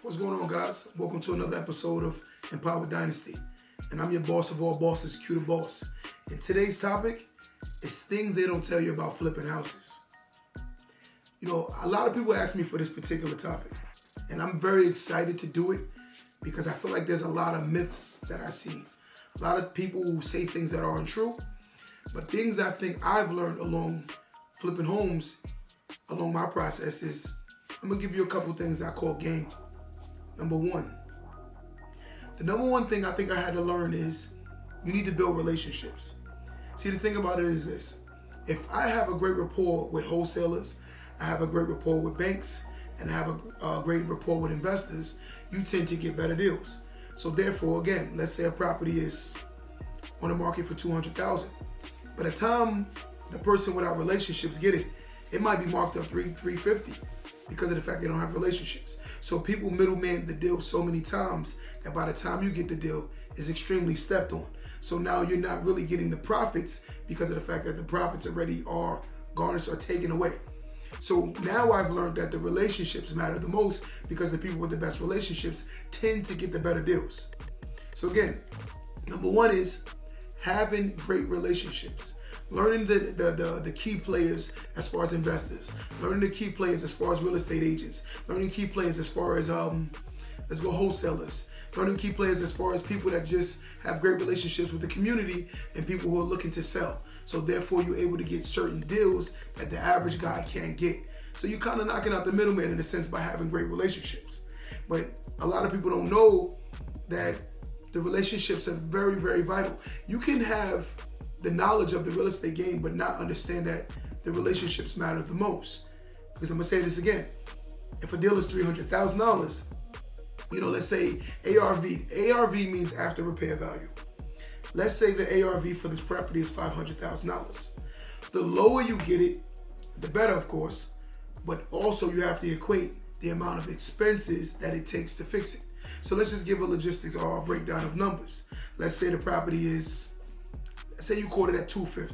What's going on, guys? Welcome to another episode of Empowered Dynasty. And I'm your boss of all bosses, Q the Boss. And today's topic is things they don't tell you about flipping houses. You know, a lot of people ask me for this particular topic. And I'm very excited to do it because I feel like there's a lot of myths that I see. A lot of people who say things that aren't true. But things I think I've learned along flipping homes, along my process is, I'm going to give you a couple things I call game. Number one. The number one thing I think I had to learn is you need to build relationships. See, the thing about it is this. If I have a great rapport with wholesalers, I have a great rapport with banks, and I have a great rapport with investors, you tend to get better deals. So therefore, again, let's say a property is on the market for $200,000. By the time the person without relationships get it, it might be marked up $350 because of the fact they don't have relationships. So people middleman the deal so many times that by the time you get the deal, it's extremely stepped on. So now you're not really getting the profits because of the fact that the profits already are garnished or taken away. So now I've learned that the relationships matter the most because the people with the best relationships tend to get the better deals. So again, number one is having great relationships. Learning the key players as far as investors. Learning the key players as far as real estate agents. Learning key players as far as, let's go wholesalers. Learning key players as far as people that just have great relationships with the community and people who are looking to sell. So therefore you're able to get certain deals that the average guy can't get. So you're kind of knocking out the middleman in a sense by having great relationships. But a lot of people don't know that the relationships are very, very vital. You can have the knowledge of the real estate game, but not understand that the relationships matter the most. Because I'm gonna say this again. If a deal is $300,000, let's say ARV. ARV means after repair value. Let's say the ARV for this property is $500,000. The lower you get it, the better, of course, but also you have to equate the amount of expenses that it takes to fix it. So let's just give a logistics or a breakdown of numbers. Let's say the property is, say you quoted at $250.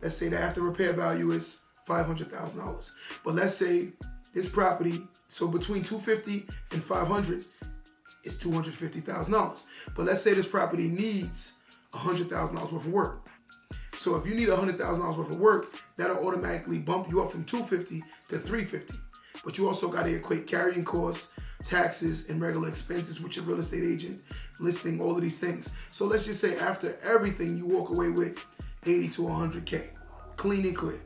Let's say the after repair value is $500,000. But let's say this property, so between $250 and $500 is $250,000. But let's say this property needs $100,000 worth of work. So if you need $100,000 worth of work, that'll automatically bump you up from $250 to $350. But you also got to equate carrying costs, taxes, and regular expenses with your real estate agent, listing, all of these things. So let's just say after everything, you walk away with 80 to 100K, clean and clear,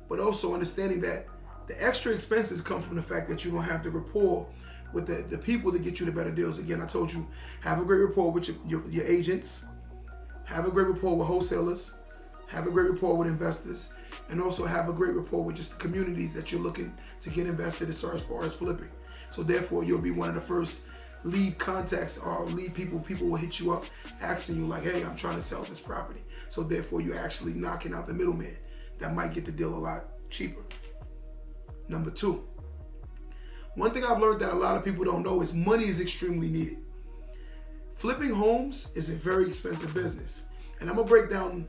but also understanding that the extra expenses come from the fact that you're going to have the rapport with the people that get you the better deals. Again, I told you, have a great rapport with your agents, have a great rapport with wholesalers, have a great rapport with investors, and also have a great rapport with just the communities that you're looking to get invested as far as flipping. So therefore, you'll be one of the first lead contacts or lead people. People will hit you up asking you like, hey, I'm trying to sell this property. So therefore, you're actually knocking out the middleman that might get the deal a lot cheaper. Number two, one thing I've learned that a lot of people don't know is money is extremely needed. Flipping homes is a very expensive business. And I'm going to break down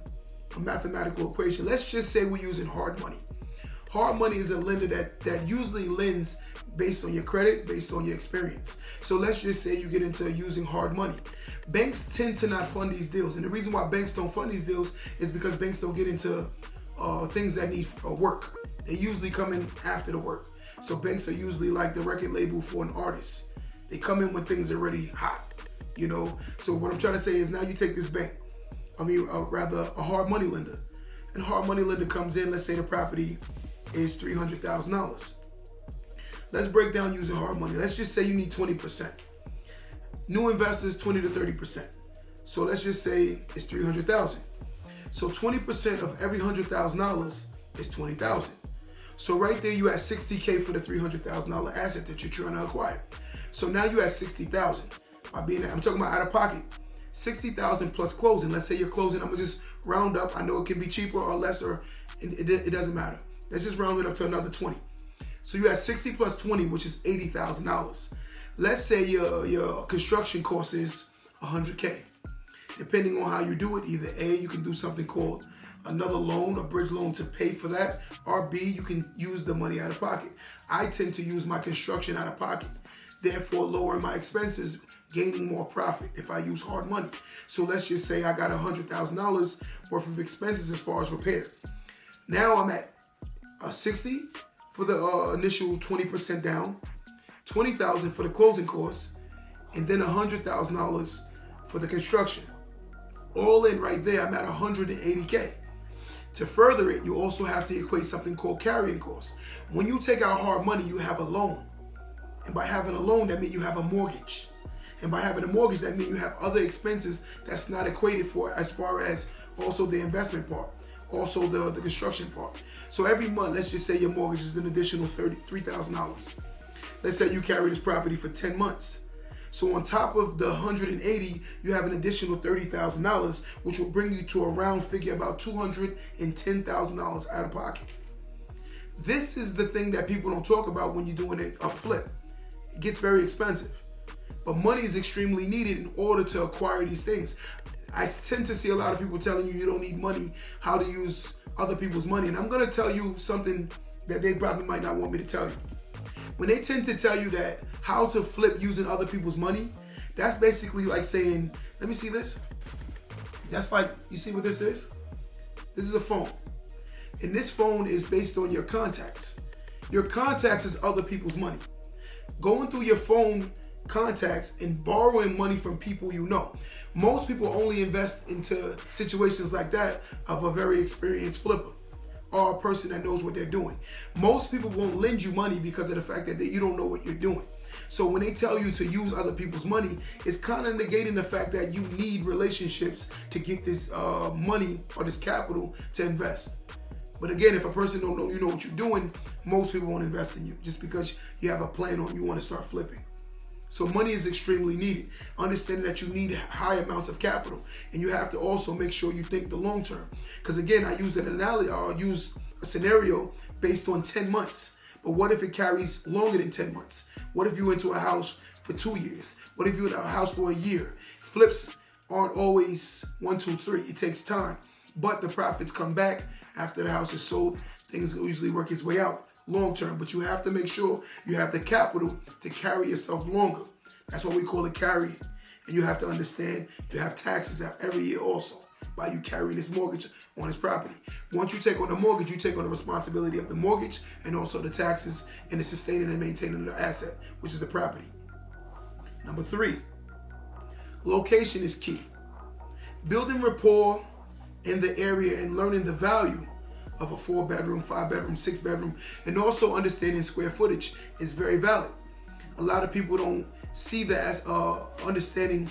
a mathematical equation. Let's just say we're using hard money. Hard money is a lender that usually lends based on your credit, based on your experience. So let's just say you get into using hard money. Banks tend to not fund these deals. And the reason why banks don't fund these deals is because banks don't get into things that need work. They usually come in after the work. So banks are usually like the record label for an artist. They come in when things are already hot, So what I'm trying to say is now you take this bank, rather a hard money lender. And hard money lender comes in, let's say the property is $300,000. Let's break down using hard money. Let's just say you need 20%. New investors, 20 to 30%. So let's just say it's $300,000. So 20% of every $100,000 is $20,000. So right there you at $60K for the $300,000 asset that you're trying to acquire. So now you at $60,000. I'm talking about out of pocket. $60,000 plus closing. Let's say you're closing. I'm gonna just round up. I know it can be cheaper or less, or it doesn't matter. Let's just round it up to another 20. So you have 60 plus 20, which is $80,000. Let's say your construction cost is $100K. Depending on how you do it, either A, you can do something called another loan, a bridge loan to pay for that, or B, you can use the money out of pocket. I tend to use my construction out of pocket. therefore lowering my expenses, gaining more profit if I use hard money. So let's just say I got $100,000 worth of expenses as far as repair. Now I'm at 60 for the initial 20% down, $20,000 for the closing costs, and then $100,000 for the construction. All in right there, I'm at $180K. To further it, you also have to equate something called carrying costs. When you take out hard money, you have a loan. And by having a loan, that means you have a mortgage. And by having a mortgage, that means you have other expenses that's not equated for, as far as also the investment part, also the construction part. So every month, let's just say your mortgage is an additional $3,000. Let's say you carry this property for 10 months. So on top of the 180, you have an additional $30,000, which will bring you to a round figure about $210,000 out of pocket. This is the thing that people don't talk about when you're doing a flip. It gets very expensive, but money is extremely needed in order to acquire these things. I tend to see a lot of people telling you don't need money, how to use other people's money. And I'm going to tell you something that they probably might not want me to tell you. When they tend to tell you that how to flip using other people's money, that's basically like saying, let me see this. That's like, you see what this is? This is a phone. And this phone is based on your contacts. Your contacts is other people's money. Going through your phone contacts and borrowing money from people you know. Most people only invest into situations like that of a very experienced flipper or a person that knows what they're doing. Most people won't lend you money because of the fact that you don't know what you're doing. So when they tell you to use other people's money, it's kind of negating the fact that you need relationships to get this money or this capital to invest. But again, if a person don't know you know what you're doing, most people won't invest in you just because you have a plan or you want to start flipping. So money is extremely needed. Understanding that you need high amounts of capital, and you have to also make sure you think the long term. Because again, I use an analogy, I'll use a scenario based on 10 months. But what if it carries longer than 10 months? What if you're into a house for 2 years? What if you're in a house for a year? Flips aren't always 1, 2, 3. It takes time. But the profits come back after the house is sold. Things usually work its way out long term, but you have to make sure you have the capital to carry yourself longer. That's what we call it carrying. And you have to understand you have taxes out every year also by you carrying this mortgage on this property. Once you take on the mortgage, you take on the responsibility of the mortgage and also the taxes and the sustaining and maintaining the asset, which is the property. Number 3, location is key. Building rapport in the area and learning the value of a 4-bedroom, 5-bedroom, 6-bedroom, and also understanding square footage is very valid. A lot of people don't see that as understanding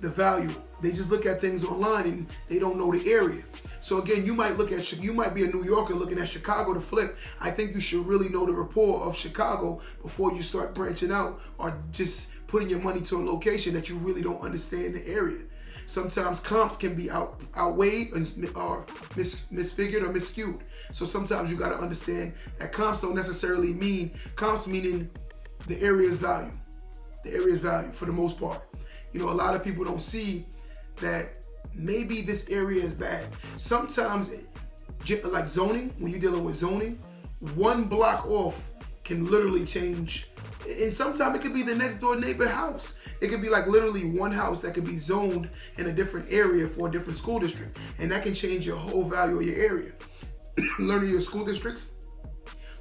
the value. They just look at things online and they don't know the area. So again, you might be a New Yorker looking at Chicago to flip. I think you should really know the rapport of Chicago before you start branching out or just putting your money to a location that you really don't understand the area. Sometimes comps can be outweighed or misfigured or miscued. So sometimes you got to understand that comps don't necessarily mean comps, meaning the area's value. The area's value for the most part. You know, a lot of people don't see that maybe this area is bad. Sometimes, like zoning, when you're dealing with zoning, 1 block off can literally change. And sometimes it could be the next door neighbor house. It could be like literally one house that could be zoned in a different area for a different school district. And that can change your whole value of your area. Learning your school districts,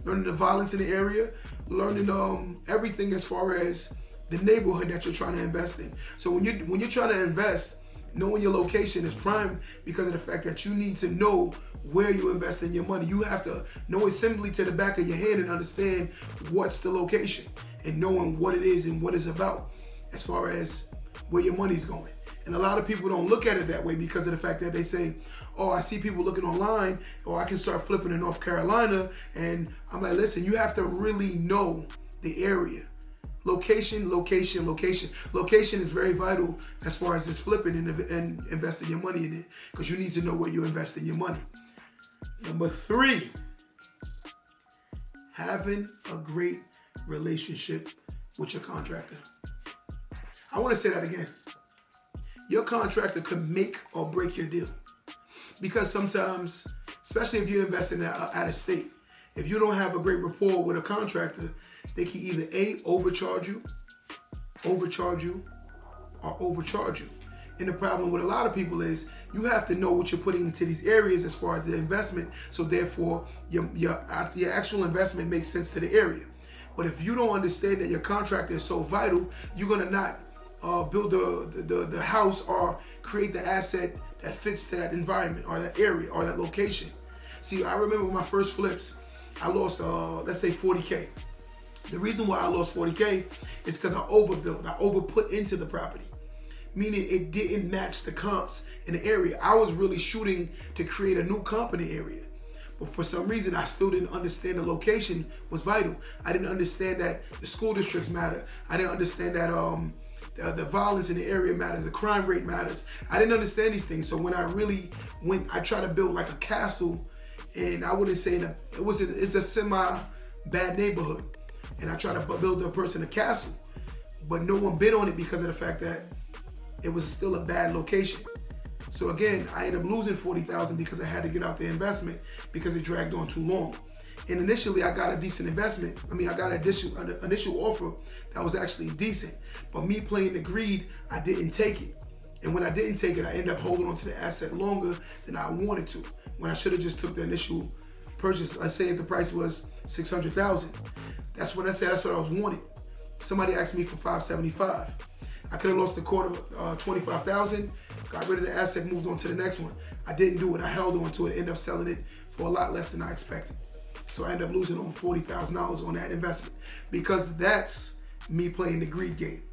learning the violence in the area, learning everything as far as the neighborhood that you're trying to invest in. So when you're trying to invest, knowing your location is prime because of the fact that you need to know where you invest in your money. You have to know it simply to the back of your hand and understand what's the location and knowing what it is and what it's about as far as where your money's going. And a lot of people don't look at it that way because of the fact that they say, oh, I see people looking online, or I can start flipping in North Carolina. And I'm like, listen, you have to really know the area. Location, location, location. Location is very vital as far as this flipping and investing your money in it, because you need to know where you're investing your money. Number 3, having a great relationship with your contractor. I want to say that again. Your contractor could make or break your deal, because sometimes, especially if you're investing out of state, if you don't have a great rapport with a contractor, they can either A, overcharge you, overcharge you or overcharge you. And the problem with a lot of people is you have to know what you're putting into these areas as far as the investment. So therefore, your actual investment makes sense to the area. But if you don't understand that your contractor is so vital, you're gonna not build the house or create the asset that fits to that environment or that area or that location. See, I remember my first flips, I lost, let's say 40K. The reason why I lost 40K is because I overbuilt, I overput into the property. Meaning it didn't match the comps in the area. I was really shooting to create a new comp in the area. But for some reason, I still didn't understand the location was vital. I didn't understand that the school districts matter. I didn't understand that the violence in the area matters, the crime rate matters. I didn't understand these things. So when I tried to build like a castle, and I wouldn't say it's a semi-bad neighborhood. And I tried to build a person a castle, but no one bid on it because of the fact that it was still a bad location. So again, I ended up losing $40,000 because I had to get out the investment because it dragged on too long. And initially I got a decent investment. I got an initial offer that was actually decent. But me playing the greed, I didn't take it. And when I didn't take it, I ended up holding on to the asset longer than I wanted to. When I should have just took the initial purchase. Let's say if the price was $600,000. That's what I was wanted. Somebody asked me for $575. I could have lost a quarter, $25,000, got rid of the asset, moved on to the next one. I didn't do it. I held on to it, ended up selling it for a lot less than I expected. So I ended up losing on $40,000 on that investment because that's me playing the greed game.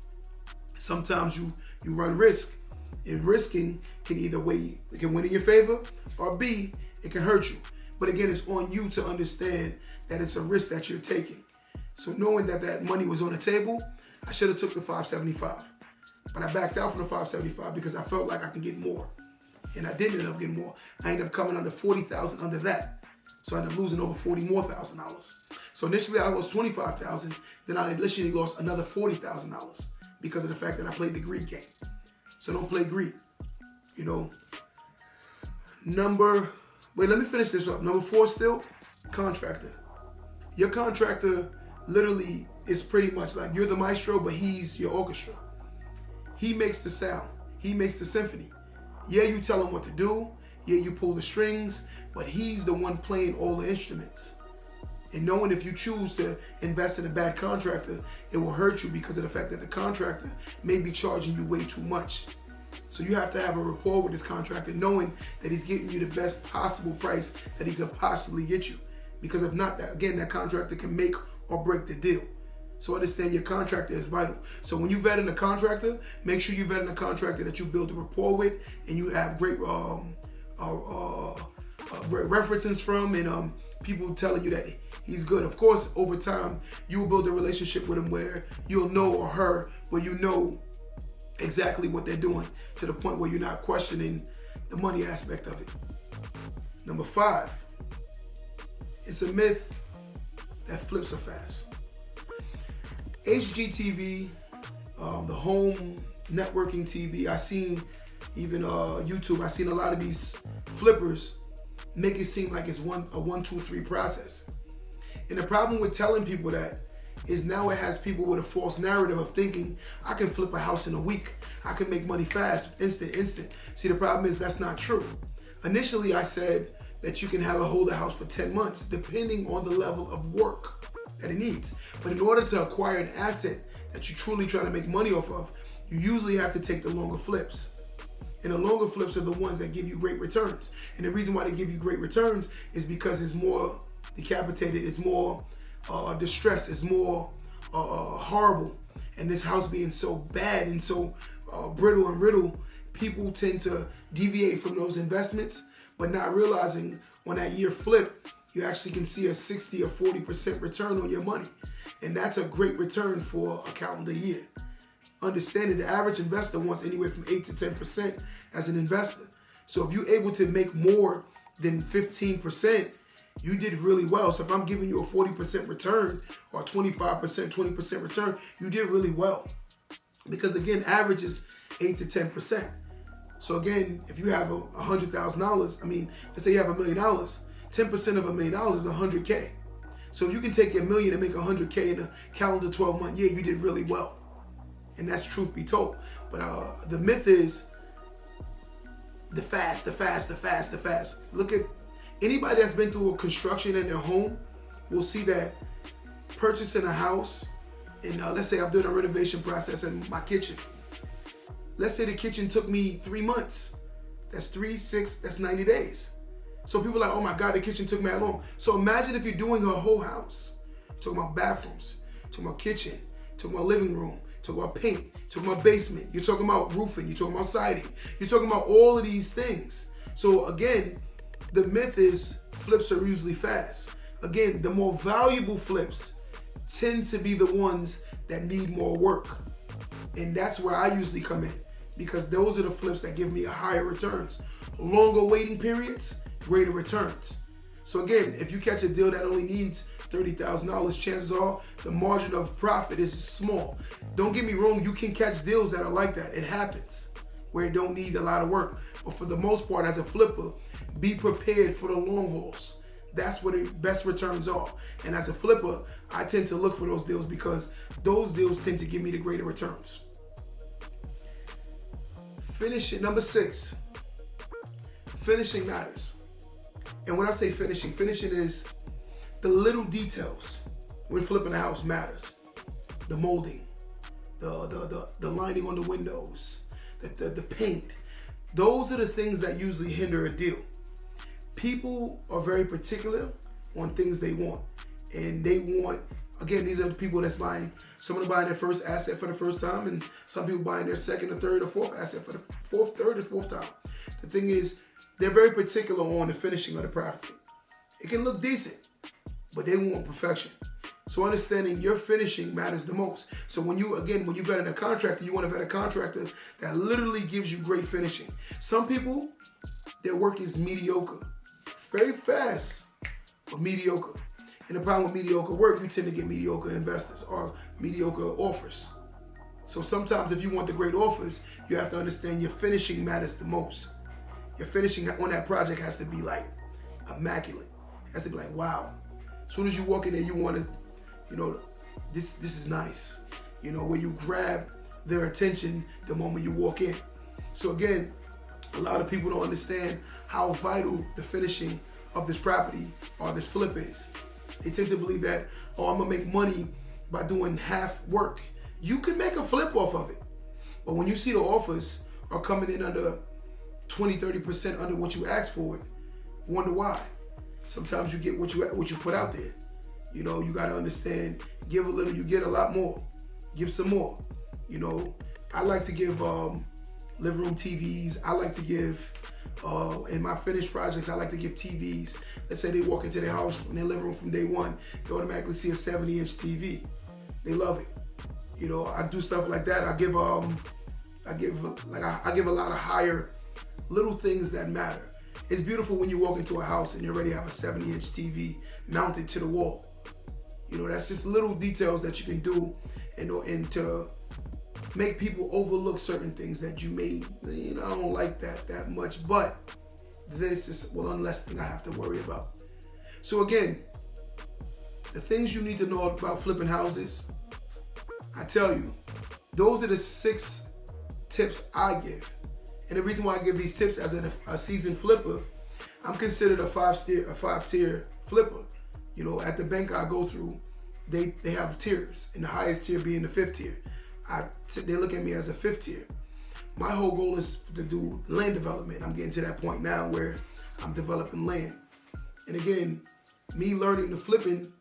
Sometimes you run risk, and risking can either way, it can win in your favor, or B, it can hurt you. But again, it's on you to understand that it's a risk that you're taking. So knowing that money was on the table, I should have took the $575. But I backed out from the $575 because I felt like I can get more. And I did end up getting more. I ended up coming under $40,000 under that. So I ended up losing over $40,000 more. So initially I lost $25,000, then I initially lost another $40,000 because of the fact that I played the greed game. So don't play greed. Let me finish this up. Number 4 still, contractor. Your contractor literally is pretty much like you're the maestro, but he's your orchestra. He makes the sound. He makes the symphony. Yeah, you tell him what to do. Yeah, you pull the strings, but he's the one playing all the instruments. And knowing if you choose to invest in a bad contractor, it will hurt you because of the fact that the contractor may be charging you way too much. So you have to have a rapport with this contractor, knowing that he's getting you the best possible price that he could possibly get you. Because if not, that contractor can make or break the deal. So understand your contractor is vital. So when you vet in a contractor, make sure you vet in a contractor that you build a rapport with and you have great references from and people telling you that he's good. Of course, over time, you will build a relationship with him where you'll know or her, where you know exactly what they're doing to the point where you're not questioning the money aspect of it. Number 5, it's a myth that flips are fast. HGTV, the home networking TV, I seen even YouTube, I seen a lot of these flippers make it seem like it's a 1, 2, 3 process. And the problem with telling people that is now it has people with a false narrative of thinking, I can flip a house in a week. I can make money fast, instant. See, the problem is that's not true. Initially, I said that you can hold a house for 10 months, depending on the level of work that it needs. But in order to acquire an asset that you're truly trying to make money off of, you usually have to take the longer flips. And the longer flips are the ones that give you great returns. And the reason why they give you great returns is because it's more decapitated, it's more distressed, it's more horrible. And this house being so bad and so brittle and riddle, people tend to deviate from those investments, but not realizing on that year flip, you actually can see a 60 or 40% return on your money. And that's a great return for a calendar year. Understanding the average investor wants anywhere from 8 to 10% as an investor. So if you're able to make more than 15%, you did really well. So if I'm giving you a 40% return or 25%, 20% return, you did really well. Because again, average is 8 to 10%. So again, if you have $100,000, let's say you have $1 million, 10% of $1 million is $100K. So if you can take your $1 million and make $100K in a calendar 12-month year, you did really well. And that's truth be told. But the myth is the fast. Look at anybody that's been through a construction in their home will see that purchasing a house, and let's say I'm doing a renovation process in my kitchen. Let's say the kitchen took me 3 months. That's 3, 6, that's 90 days. So people are like, oh my God, the kitchen took me that long. So imagine if you're doing a whole house. Talking about bathrooms, talking about kitchen, talking about living room, talking about paint, talking about basement. You're talking about roofing, you're talking about siding. You're talking about all of these things. So again, the myth is flips are usually fast. Again, the more valuable flips tend to be the ones that need more work. And that's where I usually come in, because those are the flips that give me higher returns. Longer waiting periods, greater returns. So again, if you catch a deal that only needs $30,000, chances are the margin of profit is small. Don't get me wrong, you can catch deals that are like that. It happens, where it don't need a lot of work. But for the most part, as a flipper, be prepared for the long hauls. That's where the best returns are. And as a flipper, I tend to look for those deals because those deals tend to give me the greater returns. Finishing, number 6. Finishing matters. And when I say finishing is the little details when flipping a house matters. The molding, the lining on the windows, the paint. Those are the things that usually hinder a deal. People are very particular on things they want. And they want, again, these are the people that's buying, some of them buying their first asset for the first time, and some people buying their second or third or fourth asset for the third or fourth time. The thing is, they're very particular on the finishing of the property. It can look decent, but they want perfection. So understanding your finishing matters the most. So when you vet a contractor, you want to vet a contractor that literally gives you great finishing. Some people, their work is mediocre. Very fast, but mediocre. And the problem with mediocre work, you tend to get mediocre investors or mediocre offers. So sometimes if you want the great offers, you have to understand your finishing matters the most. Your finishing on that project has to be like immaculate. It has to be like, wow. As soon as you walk in there, you want to, this is nice. Where you grab their attention the moment you walk in. So again, a lot of people don't understand how vital the finishing of this property or this flip is. They tend to believe that, I'm gonna make money by doing half work. You can make a flip off of it. But when you see the offers are coming in under 20, 30% under what you asked for it, wonder why. Sometimes you get what you put out there. You gotta understand, give a little, you get a lot more. Give some more. I like to give living room TVs. I like to give, in my finished projects, I like to give TVs. Let's say they walk into their house in their living room from day one, they automatically see a 70-inch TV. They love it. I do stuff like that. I give a lot of higher little things that matter. It's beautiful when you walk into a house and you already have a 70-inch TV mounted to the wall. That's just little details that you can do and to make people overlook certain things that you may, I don't like that much, but this is one less thing I have to worry about. So again, the things you need to know about flipping houses, I tell you, those are the 6 tips I give. And the reason why I give these tips as a seasoned flipper, I'm considered a 5-tier flipper. At the bank I go through, they have tiers, and the highest tier being the 5th tier. They look at me as a 5th tier. My whole goal is to do land development. I'm getting to that point now where I'm developing land. And again, me learning the flipping,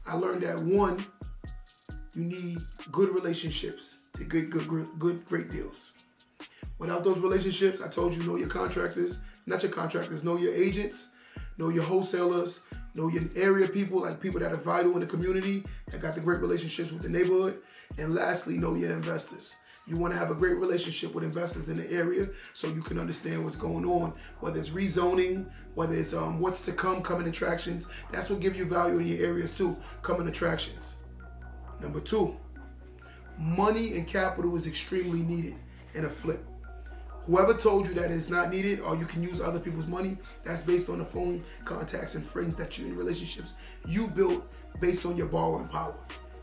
I learned that 1, you need good relationships to get great deals. Without those relationships, I told you, know your contractors, not your contractors, know your agents, know your wholesalers, know your area people, like people that are vital in the community, that got the great relationships with the neighborhood. And lastly, know your investors. You want to have a great relationship with investors in the area so you can understand what's going on, whether it's rezoning, whether it's what's to come, coming attractions. That's what gives you value in your areas too, coming attractions. Number 2, money and capital is extremely needed in a flip. Whoever told you that it's not needed or you can use other people's money, that's based on the phone contacts and friends that you in relationships you built based on your borrowing power.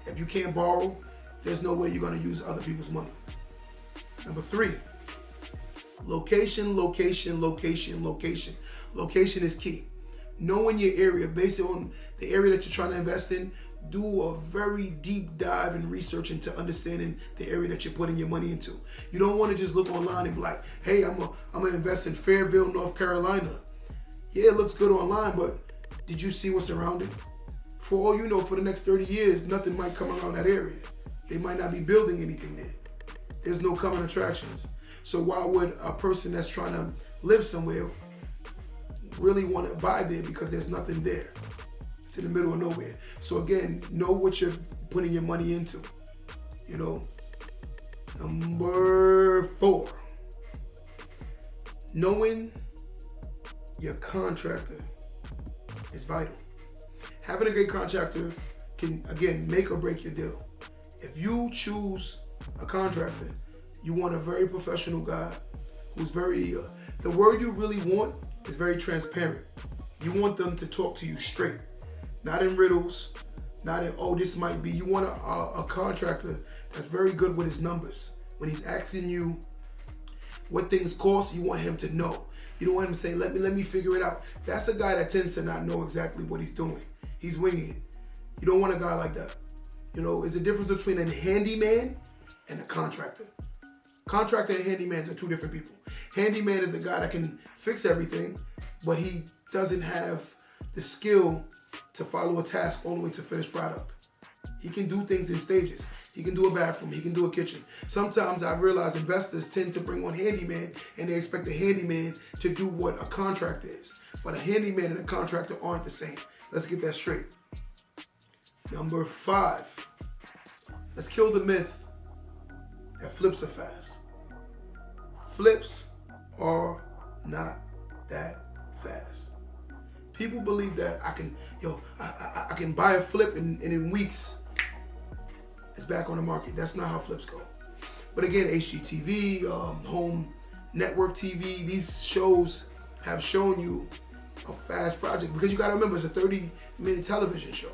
If you can't borrow, there's no way you're going to use other people's money. Number 3, location, location, location, location. Location is key. Knowing your area, based on the area that you're trying to invest in, do a very deep dive and research into understanding the area that you're putting your money into. You don't want to just look online and be like, hey, I'm gonna invest in Fairville, North Carolina. Yeah, it looks good online, but did you see what's around it? For all you know, for the next 30 years, nothing might come around that area. They might not be building anything there. There's no common attractions. So why would a person that's trying to live somewhere really want to buy there, because there's nothing there? It's in the middle of nowhere. So again, know what you're putting your money into. You know. Number 4, knowing your contractor is vital. Having a great contractor can, again, make or break your deal. If you choose a contractor, you want a very professional guy who's very, the word you really want is very transparent. You want them to talk to you straight, not in riddles, not in, oh, this might be. You want a contractor that's very good with his numbers. When he's asking you what things cost, you want him to know. You don't want him to say, let me figure it out. That's a guy that tends to not know exactly what he's doing. He's winging it. You don't want a guy like that. You know, there's a difference between a handyman and a contractor. Contractor and handymans are two different people. Handyman is the guy that can fix everything, but he doesn't have the skill to follow a task all the way to finished product. He can do things in stages. He can do a bathroom. He can do a kitchen. Sometimes I realize investors tend to bring on handyman and they expect a handyman to do what a contractor is. But a handyman and a contractor aren't the same. Let's get that straight. Number 5, let's kill the myth that flips are fast. Flips are not that fast. People believe that I can buy a flip and in weeks it's back on the market. That's not how flips go. But again, HGTV, Home Network TV, these shows have shown you a fast project, because you got to remember, it's a 30-minute television show.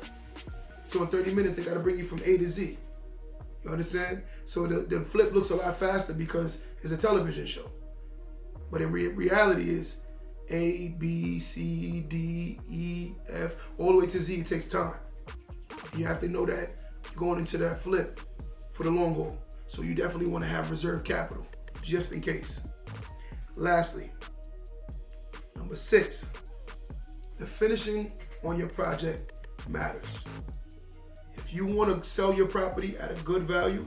So in 30 minutes, they got to bring you from A to Z. You understand? So the flip looks a lot faster because it's a television show. But in reality is A, B, C, D, E, F, all the way to Z. It takes time. And you have to know that you're going into that flip for the long haul. So you definitely want to have reserve capital just in case. Lastly, number 6, the finishing on your project matters. If you want to sell your property at a good value,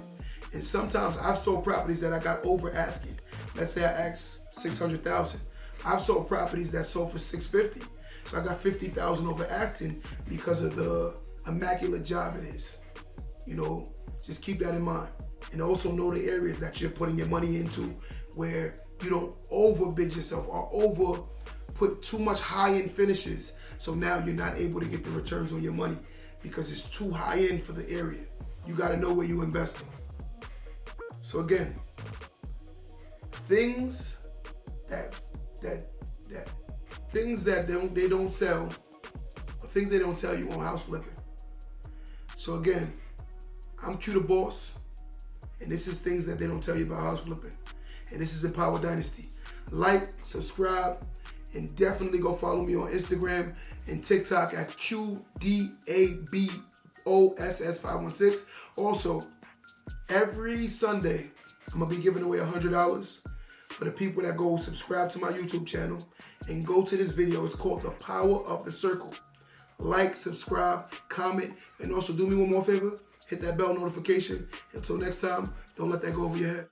and sometimes I've sold properties that I got over asking. Let's say I asked $600,000. I've sold properties that sold for $650,000. So I got $50,000 over asking because of the immaculate job it is. You know, just keep that in mind. And also know the areas that you're putting your money into, where you don't overbid yourself or over put too much high-end finishes. So now you're not able to get the returns on your money because it's too high-end for the area. You got to know where you're investing. So again, things that they don't sell, or things they don't tell you on house flipping. So again, I'm Q the Boss, and this is things that they don't tell you about house flipping. And this is Empower Dynasty. Like, subscribe, and definitely go follow me on Instagram and TikTok at QDABOSS516. Also, every Sunday, I'm going to be giving away $100 for the people that go subscribe to my YouTube channel and go to this video. It's called The Power of the Circle. Like, subscribe, comment, and also do me one more favor. Hit that bell notification. Until next time, don't let that go over your head.